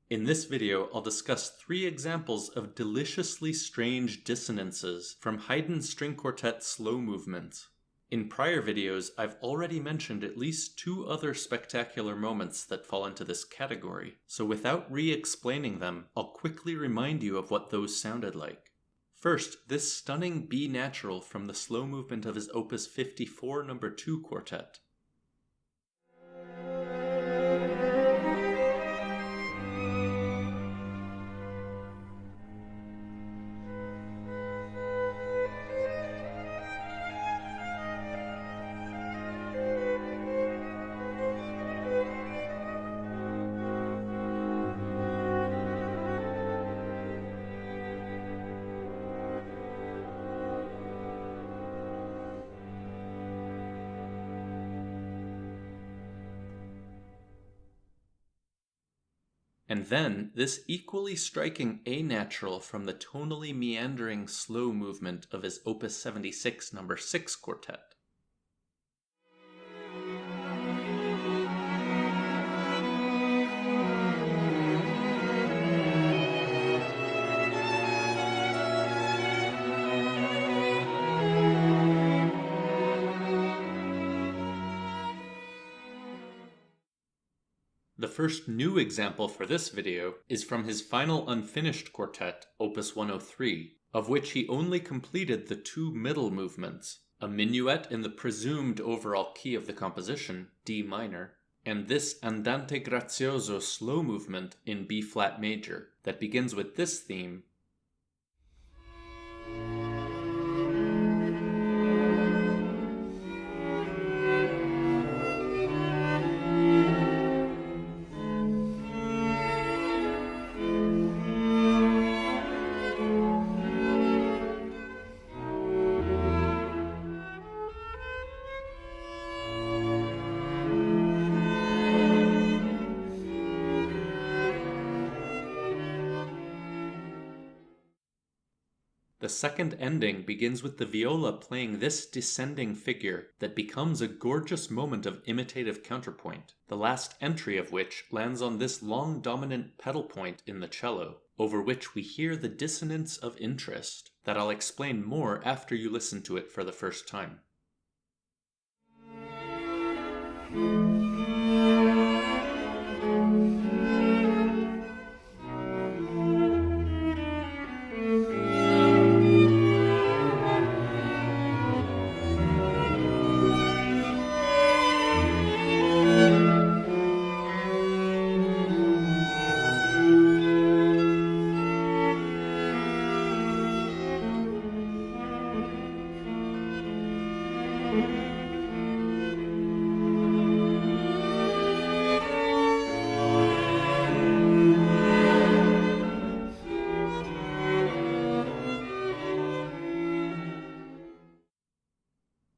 In this video, I'll discuss 3 examples of deliciously strange dissonances from Haydn's string quartet slow movements. In prior videos, I've already mentioned at least 2 other spectacular moments that fall into this category, so without re-explaining them, I'll quickly remind you of what those sounded like. First, this stunning B natural from the slow movement of his Opus 54 No. 2 quartet. And then, this equally striking A natural from the tonally meandering slow movement of his Opus 76 No. 6 quartet. The first new example for this video is from his final unfinished quartet, Opus 103, of which he only completed the 2 middle movements, a minuet in the presumed overall key of the composition, D minor, and this andante grazioso slow movement in B flat major that begins with this theme. The second ending begins with the viola playing this descending figure that becomes a gorgeous moment of imitative counterpoint, the last entry of which lands on this long dominant pedal point in the cello, over which we hear the dissonance of interest that I'll explain more after you listen to it for the first time.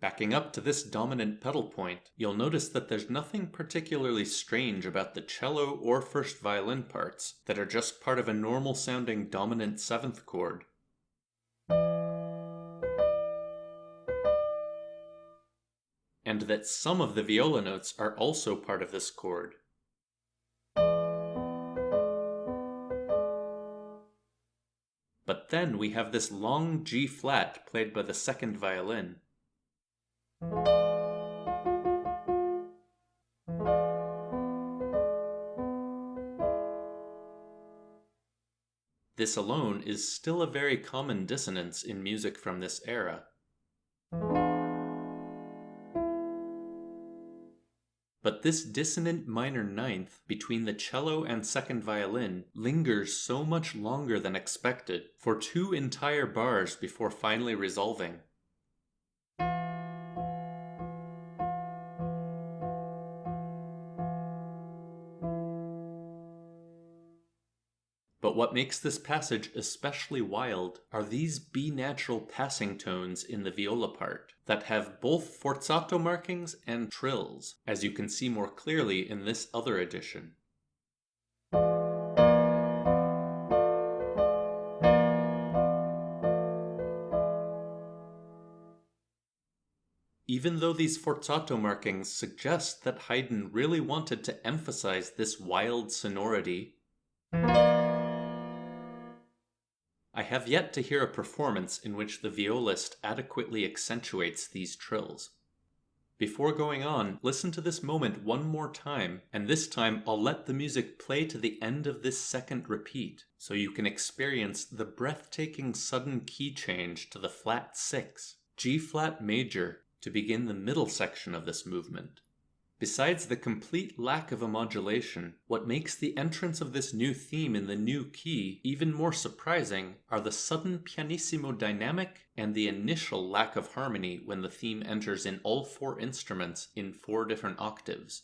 Backing up to this dominant pedal point, you'll notice that there's nothing particularly strange about the cello or first violin parts that are just part of a normal sounding dominant 7th chord. And that some of the viola notes are also part of this chord. But then we have this long G flat played by the 2nd violin. This alone is still a very common dissonance in music from this era. But this dissonant minor 9th between the cello and 2nd violin lingers so much longer than expected, for 2 entire bars before finally resolving. But what makes this passage especially wild are these B natural passing tones in the viola part that have both forzato markings and trills, as you can see more clearly in this other edition. Even though these forzato markings suggest that Haydn really wanted to emphasize this wild sonority, I have yet to hear a performance in which the violist adequately accentuates these trills. Before going on, listen to this moment one more time, and this time I'll let the music play to the end of this second repeat, so you can experience the breathtaking sudden key change to the flat 6, G flat major, to begin the middle section of this movement. Besides the complete lack of a modulation, what makes the entrance of this new theme in the new key even more surprising are the sudden pianissimo dynamic and the initial lack of harmony when the theme enters in all 4 instruments in 4 different octaves.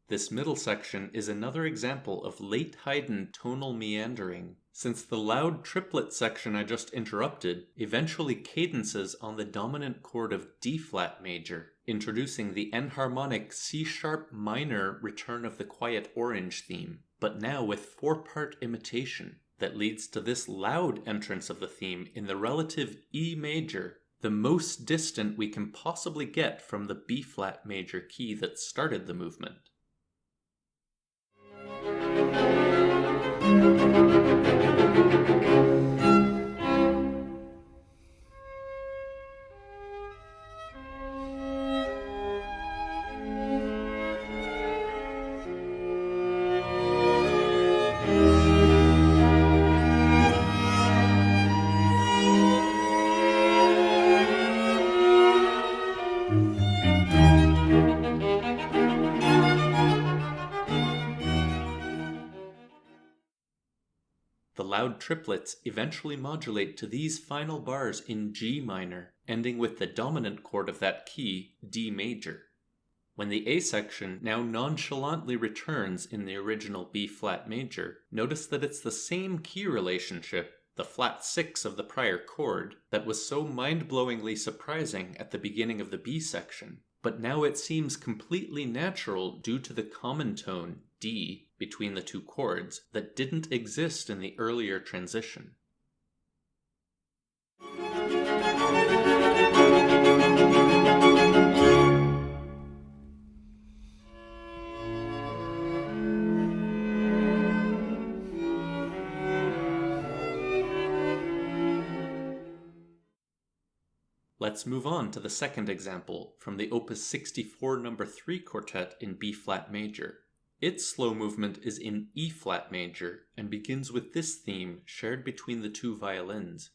This middle section is another example of late Haydn tonal meandering, since the loud triplet section I just interrupted eventually cadences on the dominant chord of D flat major, introducing the enharmonic C sharp minor return of the quiet orange theme, but now with 4-part imitation that leads to this loud entrance of the theme in the relative E major, the most distant we can possibly get from the B flat major key that started the movement. The loud triplets eventually modulate to these final bars in G minor, ending with the dominant chord of that key, D major. When the A section now nonchalantly returns in the original B flat major, notice that it's the same key relationship, the flat 6 of the prior chord, that was so mind-blowingly surprising at the beginning of the B section, but now it seems completely natural due to the common tone, D, between the two chords that didn't exist in the earlier transition. Let's move on to the second example from the Opus 64 No. 3 Quartet in B flat major. Its slow movement is in E flat major and begins with this theme shared between the two violins.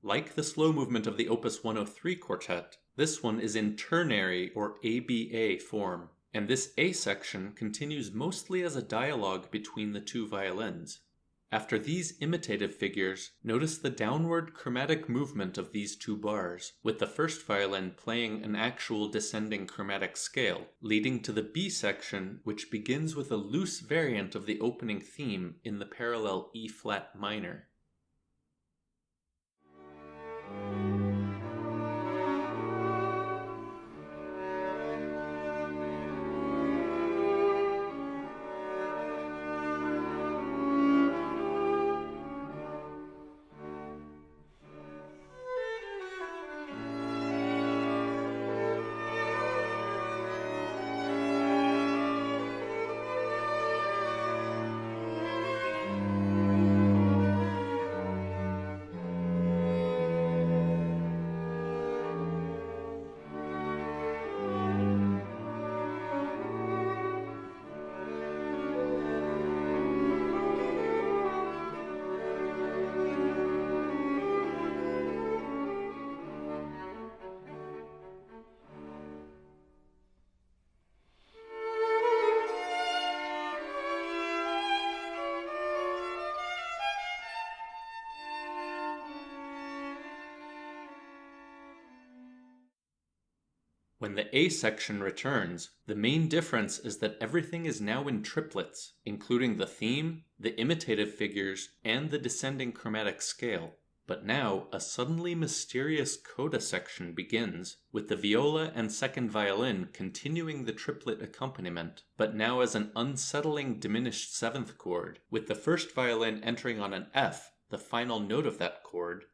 Like the slow movement of the Opus 103 Quartet, this one is in ternary or ABA form, and this A section continues mostly as a dialogue between the two violins. After these imitative figures, notice the downward chromatic movement of these two bars, with the first violin playing an actual descending chromatic scale, leading to the B section, which begins with a loose variant of the opening theme in the parallel E flat minor. When the A section returns, the main difference is that everything is now in triplets, including the theme, the imitative figures, and the descending chromatic scale. But now, a suddenly mysterious coda section begins, with the viola and second violin continuing the triplet accompaniment, but now as an unsettling diminished seventh chord, with the first violin entering on an F, the final note of that chord,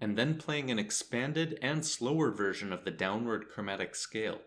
and then playing an expanded and slower version of the downward chromatic scale.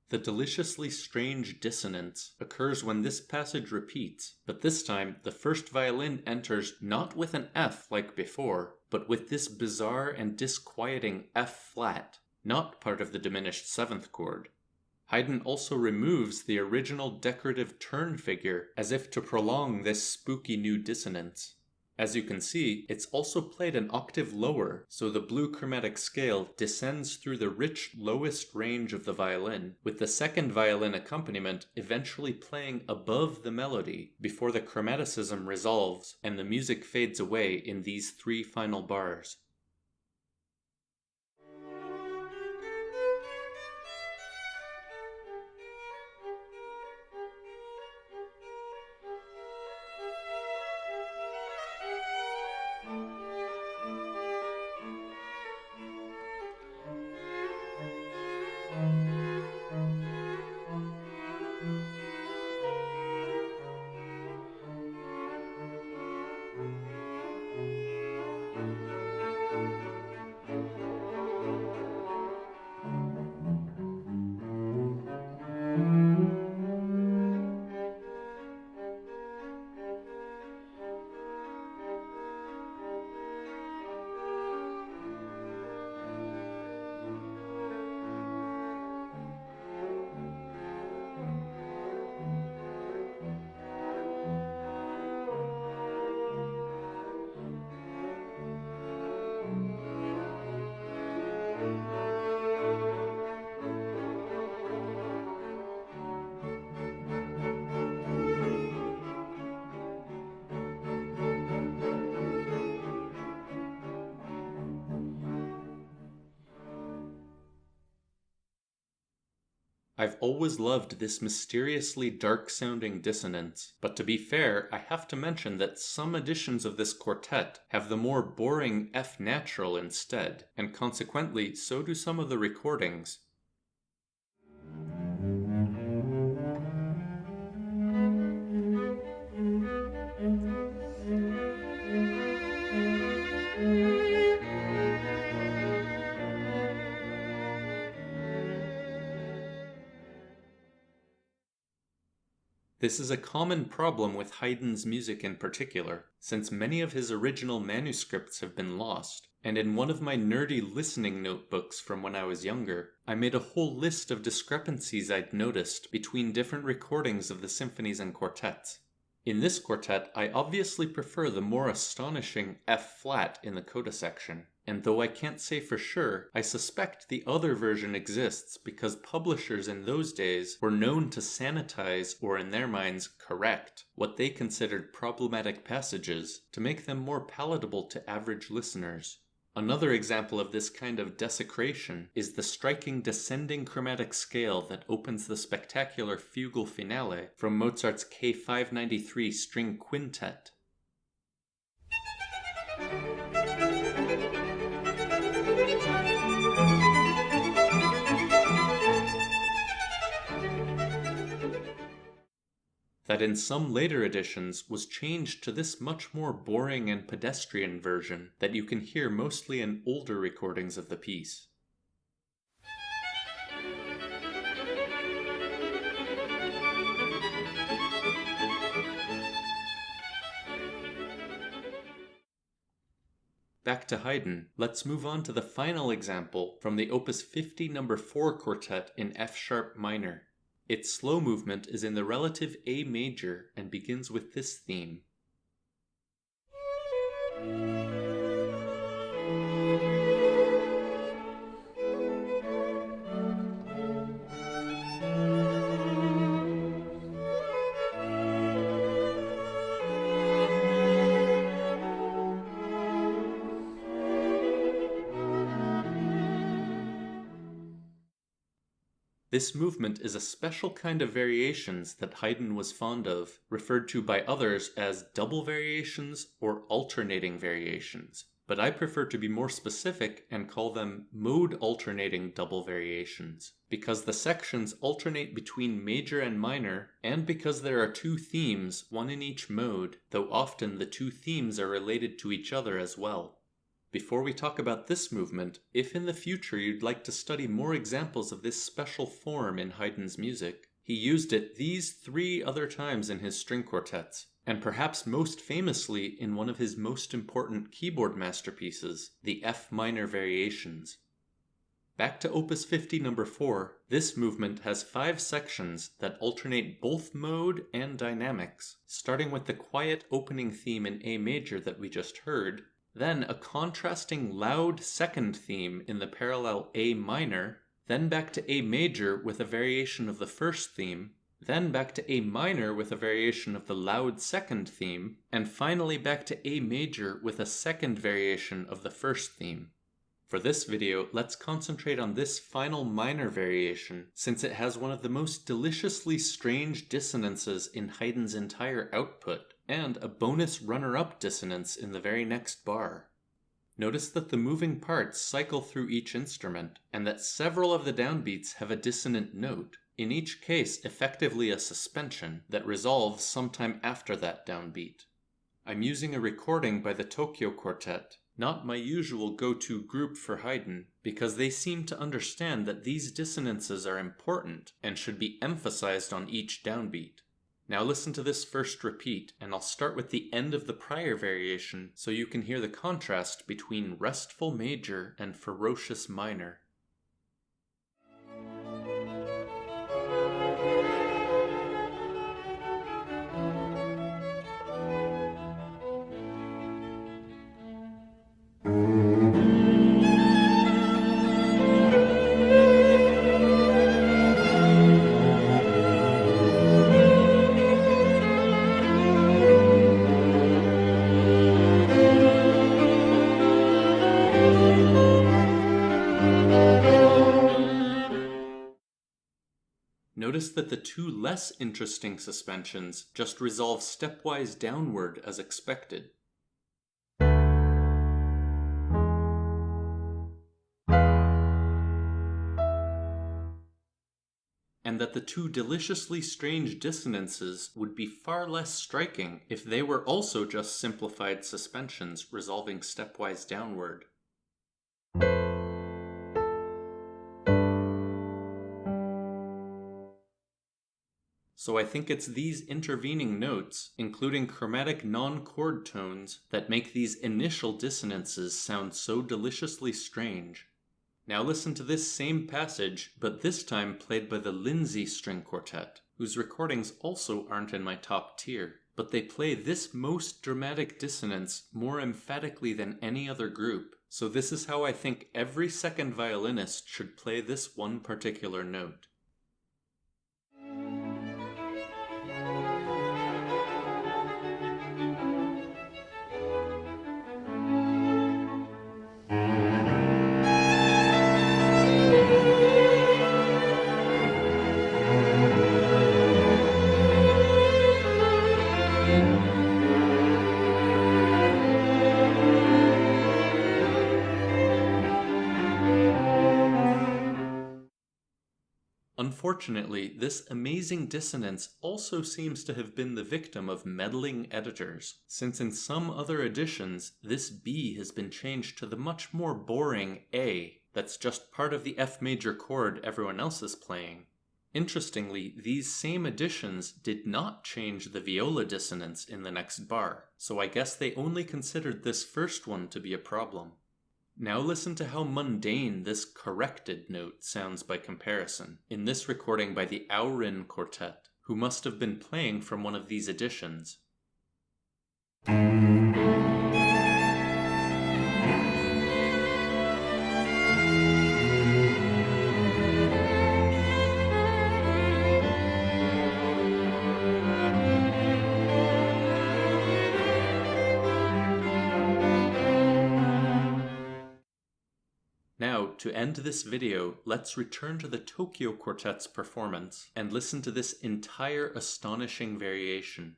The deliciously strange dissonance occurs when this passage repeats, but this time the first violin enters not with an F like before, but with this bizarre and disquieting F flat, not part of the diminished seventh chord. Haydn also removes the original decorative turn figure as if to prolong this spooky new dissonance. As you can see, it's also played an octave lower, so the blue chromatic scale descends through the rich lowest range of the violin, with the second violin accompaniment eventually playing above the melody before the chromaticism resolves and the music fades away in these three final bars. I've always loved this mysteriously dark-sounding dissonance, but to be fair, I have to mention that some editions of this quartet have the more boring F natural instead, and consequently so do some of the recordings. This is a common problem with Haydn's music in particular, since many of his original manuscripts have been lost, and in one of my nerdy listening notebooks from when I was younger, I made a whole list of discrepancies I'd noticed between different recordings of the symphonies and quartets. In this quartet, I obviously prefer the more astonishing F-flat in the coda section, And though I can't say for sure, I suspect the other version exists because publishers in those days were known to sanitize, or in their minds, correct, what they considered problematic passages to make them more palatable to average listeners. Another example of this kind of desecration is the striking descending chromatic scale that opens the spectacular fugal finale from Mozart's K593 string quintet. That in some later editions was changed to this much more boring and pedestrian version that you can hear mostly in older recordings of the piece. Back to Haydn, let's move on to the final example from the Opus 50 No. 4 quartet in F-sharp minor. Its slow movement is in the relative A major and begins with this theme. This movement is a special kind of variations that Haydn was fond of, referred to by others as double variations or alternating variations, but I prefer to be more specific and call them mode-alternating double variations, because the sections alternate between major and minor, and because there are two themes, one in each mode, though often the two themes are related to each other as well. Before we talk about this movement, if in the future you'd like to study more examples of this special form in Haydn's music, he used it these 3 other times in his string quartets, and perhaps most famously in one of his most important keyboard masterpieces, the F minor variations. Back to Opus 50 No. 4, this movement has 5 sections that alternate both mode and dynamics, starting with the quiet opening theme in A major that we just heard, then a contrasting loud second theme in the parallel A minor, then back to A major with a variation of the first theme, then back to A minor with a variation of the loud second theme, and finally back to A major with a second variation of the first theme. For this video, let's concentrate on this final minor variation, since it has one of the most deliciously strange dissonances in Haydn's entire output, and a bonus runner-up dissonance in the very next bar. Notice that the moving parts cycle through each instrument, and that several of the downbeats have a dissonant note, in each case effectively a suspension that resolves sometime after that downbeat. I'm using a recording by the Tokyo Quartet, not my usual go-to group for Haydn, because they seem to understand that these dissonances are important and should be emphasized on each downbeat. Now listen to this first repeat, and I'll start with the end of the prior variation so you can hear the contrast between restful major and ferocious minor. Notice that the 2 less interesting suspensions just resolve stepwise downward as expected. And that the 2 deliciously strange dissonances would be far less striking if they were also just simplified suspensions resolving stepwise downward. So I think it's these intervening notes, including chromatic non-chord tones, that make these initial dissonances sound so deliciously strange. Now listen to this same passage, but this time played by the Lindsay String Quartet, whose recordings also aren't in my top tier, but they play this most dramatic dissonance more emphatically than any other group, So this is how I think every second violinist should play this one particular note. Unfortunately, this amazing dissonance also seems to have been the victim of meddling editors, since in some other editions, this B has been changed to the much more boring A that's just part of the F major chord everyone else is playing. Interestingly, these same editions did not change the viola dissonance in the next bar, so I guess they only considered this first one to be a problem. Now listen to how mundane this corrected note sounds by comparison, in this recording by the Auryn Quartet, who must have been playing from one of these editions. Now, to end this video, let's return to the Tokyo Quartet's performance and listen to this entire astonishing variation.